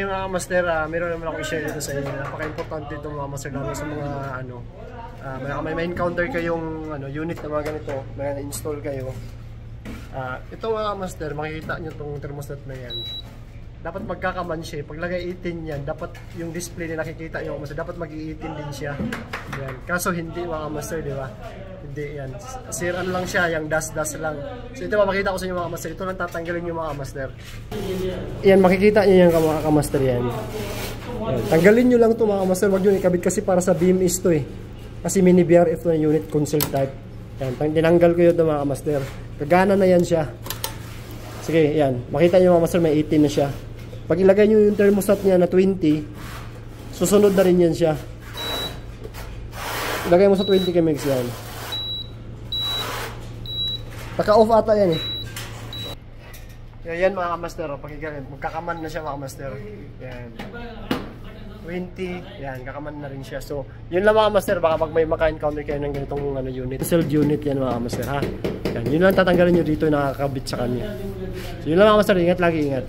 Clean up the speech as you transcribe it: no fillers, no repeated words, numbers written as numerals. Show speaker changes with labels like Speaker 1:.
Speaker 1: Mga master, meron naman ako i-share dito sa inyo. Napaka-importante ito mga master lalo sa mga may encounter kayong unit na mga ganito, may na-install kayo. Ito mga master, makikita nyo itong thermostat na yan. Dapat magkakaman siya. Paglagay 18 yan, dapat yung display na nakikita nyo master, dapat mag-18 din siya. Yan. Kaso hindi mga master, di ba? Hindi yan. Ano lang siya, yung dust lang. So ito makikita ko sa inyo mga master. Ito lang tatanggalin yung mga master. Yan, makikita nyo yung mga master yan. Yan. Tanggalin nyo lang ito mga master. Wag nyo ikabit kasi para sa beam is to eh. Kasi mini BRF to na unit console type. Yan, tinanggal ko yun ito mga master. Kagana na yan siya. Sige, yan. Makita nyo mga master, may 18 na siya. Pag ilagay nyo yung thermostat niya na 20, susunod na rin yan siya. Ilagay mo sa 20 kmx yan. Naka-off ata yan eh. Yan mga master, magkakaman na siya mga master. Yan. 20, yan, kakaman na rin siya. So, yun lang mga master, baka pag may maka-encounter kayo ng ganitong unit. Cell unit yan mga master ha. Yan, yun lang tatanggalin nyo dito yung nakakabit sa kanya. So, yun lang mga master, ingat lagi, ingat.